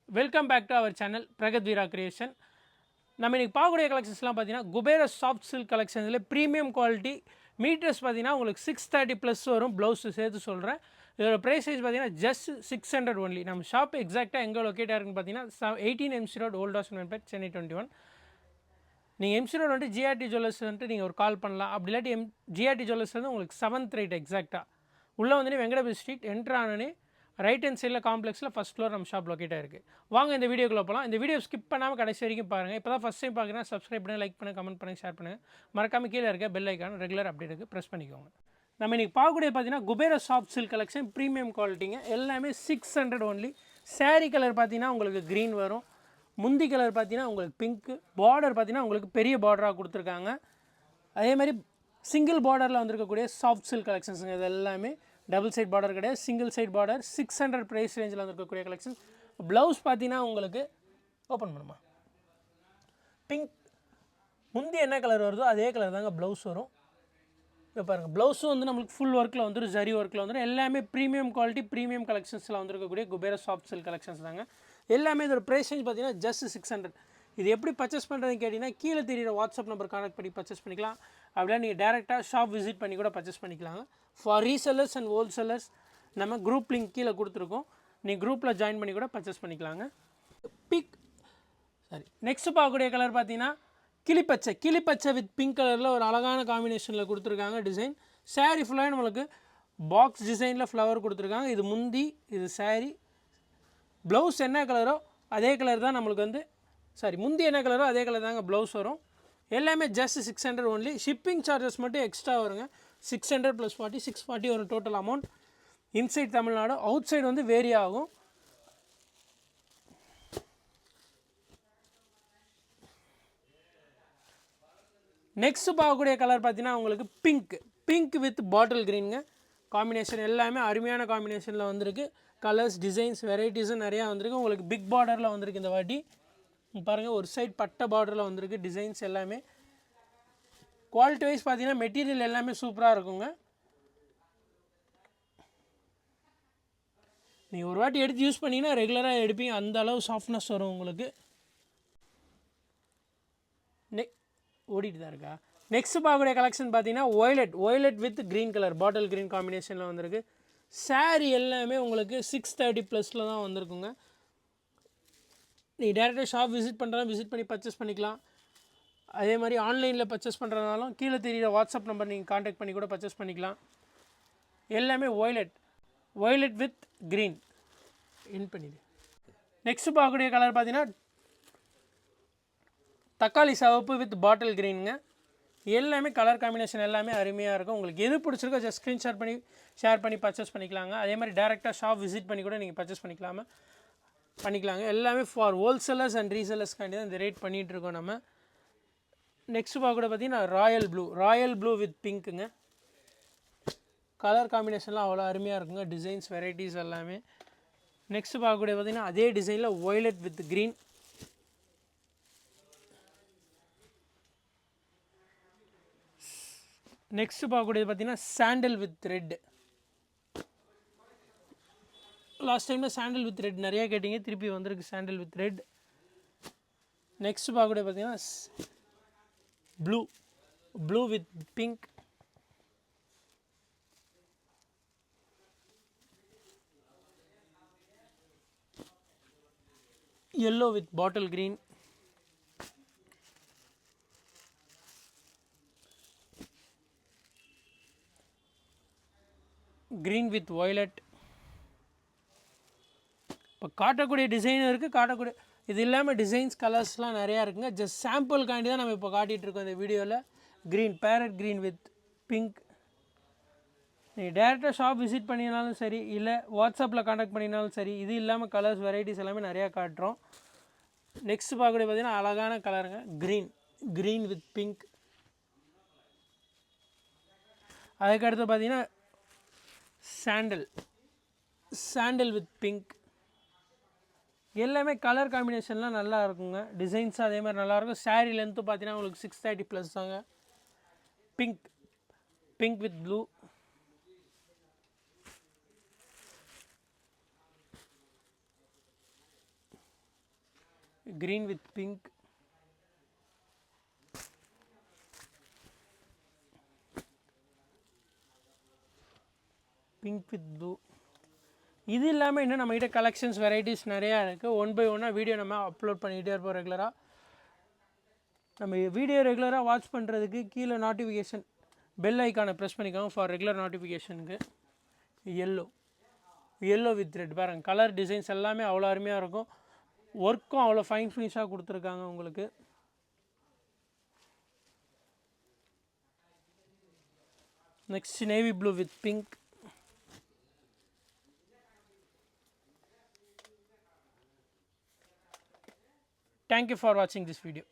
Welcome back to our channel Pragath Veera creation. நம்ம இன்றைக்கி பார்க்கக்கூடிய கலெக்ஷன்ஸ்லாம் பார்த்தீங்கன்னா குபேர சாஃப்ட் சில்க் கலெக்ஷன்ஸில் ப்ரீமியம் குவாலிட்டி மீட்டர்ஸ் பார்த்தீங்கன்னா உங்களுக்கு 630 ப்ளஸ் வரும். ப்ளவுஸ் சேர்த்து சொல்கிறேன். இதோட ப்ரைஸ் பார்த்தீங்கன்னா ஜஸ்ட் 600 ஒன்லி. நம்ம ஷாப் எக்ஸாக்டாக எங்கே லொக்கேட் ஆகிருக்குன்னு பார்த்தீங்கன்னா 18 MC ரோட் ஓல்ட் ஹாஸ்பிட்டல் மென்பேட் சென்னை 21. நீங்கள் MC ரோட் வந்துட்டு ஜிஆர்டி ஜுவல்லர்ஸ் வந்துட்டு நீங்கள் ஒரு கால் பண்ணலாம். அப்படி இல்லாட்டி ஜிஆர்டி ஜுவல்லர்ஸ் வந்து உங்களுக்கு 7th ரைட் எக்ஸாக்டாக உள்ளே வந்துட்டு வெங்கடபதி ஸ்ட்ரீட் என்ட்ரு ஆனோடனே ரைட் ஹேண்ட் சைடில் காம்ப்ளெக்ஸில் ஃபஸ்ட் ஃப்ளோர் நம்ம ஷாப் லொக்கேட் ஆகிருக்கு. வாங்க இந்த வீடியோக்குள்ளே போகலாம். இந்த வீடியோ ஸ்கிப் பண்ணாமல் கடைசி வரைக்கும் பாருங்கள். இப்போ தான் ஃபஸ்ட் டைம் பார்க்குறேன், சப்ஸ்கிரைப் பண்ணி லைக் பண்ணி கமெண்ட் பண்ணி ஷேர் பண்ணுங்கள். மறக்காமல் கீழே இருக்க பெல் ஐக்கான் ரெகுலர் அப்டேட்டுக்கு ப்ரெஸ் பண்ணிக்கோங்க. நம்ம இன்றைக்கி பார்க்கக்கூடிய பார்த்தீங்கன்னா Kubera soft silk collection premium குவாலிட்டிங்க. எல்லாமே 600 ஒன்லி. சாரீ கலர் பார்த்தீங்கன்னா உங்களுக்கு க்ரீன் வரும். முந்தி கலர் பார்த்தீங்கன்னா உங்களுக்கு பிங்க்கு. பார்டர் பார்த்தீங்கன்னா உங்களுக்கு பெரிய பார்டராக கொடுத்துருக்காங்க. அதே மாதிரி சிங்கிள் பார்டரில் வந்திருக்கக்கூடிய சாஃப்ட் சில்க் கலெக்ஷன்ஸுங்க. இது எல்லாமே டபுள் சைட் பார்டர் கிடையாது, சிங்கிள் சைட் பார்டர். 600 ப்ரைஸ் ரேஞ்சில் வந்துருக்கக்கூடிய கலெக்ஷன். ப்ளவுஸ் பார்த்தீங்கன்னா உங்களுக்கு ஓப்பன் பண்ணுமா பிங்க். முந்தி என்ன கலர் வருதோ அதே கலர் தாங்க ப்ளவுஸ் வரும். இப்போ பாருங்கள், ப்ளவுஸும் வந்து நம்மளுக்கு ஃபுல் ஒர்க்கில் வந்துடும், ஜரி ஒர்க்கில் வந்துடும். எல்லாமே ப்ரீமியம் குவாலிட்டி ப்ரீமியம் கலெக்ஷன்ஸில் வந்துருக்கக்கூடிய குபேர சாஃப்ட் சில்க் கலெக்ஷன்ஸ் தாங்க. எல்லாமே இதோட ப்ரைஸ் ரேஞ்ச் பார்த்தீங்கன்னா ஜஸ்ட் 600. இது எப்படி பர்ச்சேஸ் பண்ணுறதுன்னு கேட்டிங்கன்னா கீழே தெரியிற வாட்ஸ்அப் நம்பர் கான்டாக்ட் பண்ணி பர்ச்சேஸ் பண்ணிக்கலாம். அப்படியே நீங்கள் டேரெக்டாக ஷாப் விசிட் பண்ணி கூட பர்ச்சேஸ் பண்ணிக்கலாங்க. ஃபார் ரீசெல்லர்ஸ் அண்ட் ஹோல்சேலர்ஸ் நம்ம குரூப் லிங்க் கீழே கொடுத்துருக்கோம். நீங்கள் குரூப்பில் ஜாயின் பண்ணி கூட பர்ச்சேஸ் பண்ணிக்கலாங்க. நெக்ஸ்ட்டு பார்க்கக்கூடிய கலர் பார்த்தீங்கன்னா கிளிப்பச்சை வித் பிங்க் கலரில் ஒரு அழகான காம்பினேஷனில் கொடுத்துருக்காங்க டிசைன். சாரீ ஃபுல்லாக நம்மளுக்கு பாக்ஸ் டிசைனில் ஃப்ளவர் கொடுத்துருக்காங்க. இது முந்தி, இது சாரீ. ப்ளவுஸ் என்ன கலரோ அதே கலர் தான் நம்மளுக்கு வந்து முந்தி என்ன கலரோ அதே கலர் தாங்க ப்ளவுஸ் வரும். எல்லாமே ஜஸ்ட் 600 ஒன்லி. ஷிப்பிங் சார்ஜஸ் மட்டும் எக்ஸ்ட்ரா வருங்க. 600 + 40 640 ஒரு total amount. Inside Tamil Nadu, out side வந்து வேரி ஆகும். நெக்ஸ்ட் பார்க்கக்கூடிய கலர் பார்த்தீங்கன்னா உங்களுக்கு பிங்க் வித் பாட்டில் க்ரீனுங்க காம்பினேஷன். எல்லாமே அருமையான காம்பினேஷனில் வந்திருக்கு. கலர்ஸ், டிசைன்ஸ், வெரைட்டிஸும் நிறையா வந்திருக்கு. உங்களுக்கு பிக் பார்டரில் வந்திருக்கு இந்த வாட்டி. பாருங்கள், ஒரு சைட் பட்டை பார்டரில் வந்திருக்கு. டிசைன்ஸ் எல்லாமே குவாலிட்டி வைஸ் பார்த்தீங்கன்னா மெட்டீரியல் எல்லாமே சூப்பராக இருக்குங்க. நீங்கள் ஒரு வாட்டி எடுத்து யூஸ் பண்ணிங்கன்னா ரெகுலராக எடுப்பீங்க, அந்த அளவு சாஃப்ட்னஸ் வரும் உங்களுக்கு. ஓடிட்டு தான் இருக்கா. நெக்ஸ்ட் பார்க்கக்கூடிய கலெக்ஷன் பார்த்தீங்கன்னா violet with green colour bottle green காம்பினேஷனில் வந்திருக்கு. சாரீ எல்லாமே உங்களுக்கு 630 ப்ளஸில் தான் வந்திருக்குங்க. நீங்கள் டேரெக்டாக ஷாப் விசிட் பண்ணி பர்ச்சேஸ் பண்ணிக்கலாம். அதே மாதிரி ஆன்லைனில் பர்ச்சேஸ் பண்ணுறதுனாலும் கீழே தெரியிற வாட்ஸ்அப் நம்பர் நீங்கள் காண்டாக்ட் பண்ணி கூட பர்ச்சேஸ் பண்ணிக்கலாம். எல்லாமே ஒய்லெட் வித் க்ரீன் இன் பண்ணிடு. நெக்ஸ்ட் பார்க்கக்கூடிய கலர் பார்த்தீங்கன்னா தக்காளி சிவப்பு வித் பாட்டில் க்ரீனுங்க. எல்லாமே கலர் காம்பினேஷன் எல்லாமே அருமையாக இருக்கும். உங்களுக்கு எது பிடிச்சிருக்கோ ஜஸ்ட் ஸ்க்ரீன்ஷாட் பண்ணி ஷேர் பண்ணி பர்ச்சேஸ் பண்ணிக்கலாங்க. அதே மாதிரி டேரெக்டாக ஷாப் விசிட் பண்ணி கூட நீங்கள் பர்ச்சேஸ் பண்ணிக்கலாங்க. எல்லாமே ஃபார் ஹோல்சேலர்ஸ் அண்ட் ரீசேலர்ஸ்க்காண்டி தான் இந்த ரேட் பண்ணிகிட்ருக்கோம் நம்ம. நெக்ஸ்ட் பார்க்க பார்த்தீங்கன்னா ராயல் ப்ளூ வித் பிங்க்குங்க. கலர் காம்பினேஷன்லாம் அவ்வளோ அருமையாக இருக்குங்க. டிசைன்ஸ், வெரைட்டிஸ் எல்லாமே. நெக்ஸ்ட் பார்க்கக்கூடிய பார்த்தீங்கன்னா அதே டிசைனில் ஒய்லெட் வித் க்ரீன். நெக்ஸ்ட் பார்க்கக்கூடியது பார்த்தீங்கன்னா சாண்டில் வித் ரெட். லாஸ்ட் டைமில் சாண்டில் வித் ரெட் நிறையா கேட்டிங்க, திருப்பி வந்திருக்கு சாண்டில் வித் ரெட். நெக்ஸ்ட் பார்க்கக்கூடிய பார்த்தீங்கன்னா blue with pink. yellow with bottle green. Green with violet. இப்போ காட்டக்கூடிய டிசைனும் இருக்குது, இது இல்லாமல் டிசைன்ஸ், கலர்ஸ்லாம் நிறையா இருக்குங்க. ஜஸ்ட் சாம்பிளுக்காண்டி தான் நம்ம இப்போ காட்டிகிட்ருக்கோம் இந்த வீடியோவில். Farad green with pink. நீங்கள் டேரெக்டாக ஷாப் விசிட் பண்ணினாலும் சரி, இல்லை வாட்ஸ்அப்பில் காண்டாக்ட் பண்ணினாலும் சரி, இது இல்லாமல் கலர்ஸ், வெரைட்டிஸ் எல்லாமே நிறையா காட்டுறோம். நெக்ஸ்ட் பார்க்கக்கூடிய பார்த்தீங்கன்னா அழகான கலருங்க, க்ரீன் வித் பிங்க். அதுக்கடுத்து பார்த்தீங்கன்னா சாண்டல் வித் பிங்க். எல்லாமே கலர் காம்பினேஷன்லாம் நல்லா இருக்குங்க. டிசைன்ஸ் அதே மாதிரி நல்லாயிருக்கும். சாரீ லென்த்து பார்த்தீங்கன்னா உங்களுக்கு 630 ப்ளஸ் தாங்க. Pink with blue. Green with pink, pink with blue. இது இல்லாமல் இன்னும் நம்மகிட்ட கலெக்ஷன்ஸ் வெரைட்டிஸ் நிறையா இருக்குது. ஒன் பை ஒன்னாக வீடியோ நம்ம அப்லோட் பண்ணிகிட்டே இருப்போம் ரெகுலராக. நம்ம வீடியோ ரெகுலராக வாட்ச் பண்ணுறதுக்கு கீழே நோட்டிஃபிகேஷன் பெல் ஐக்கானை ப்ரெஸ் பண்ணிக்கோங்க ஃபார் ரெகுலர் நோட்டிஃபிகேஷனுக்கு. எல்லோ வித் ரெட் பாருங்க, கலர் டிசைன்ஸ் எல்லாமே அவ்வளோ அருமையாக இருக்கும். ஒர்க்கும் அவ்வளோ ஃபைன் ஃபினிஷாக கொடுத்துருக்காங்க உங்களுக்கு. Next navy blue with pink. Thank you for watching this video.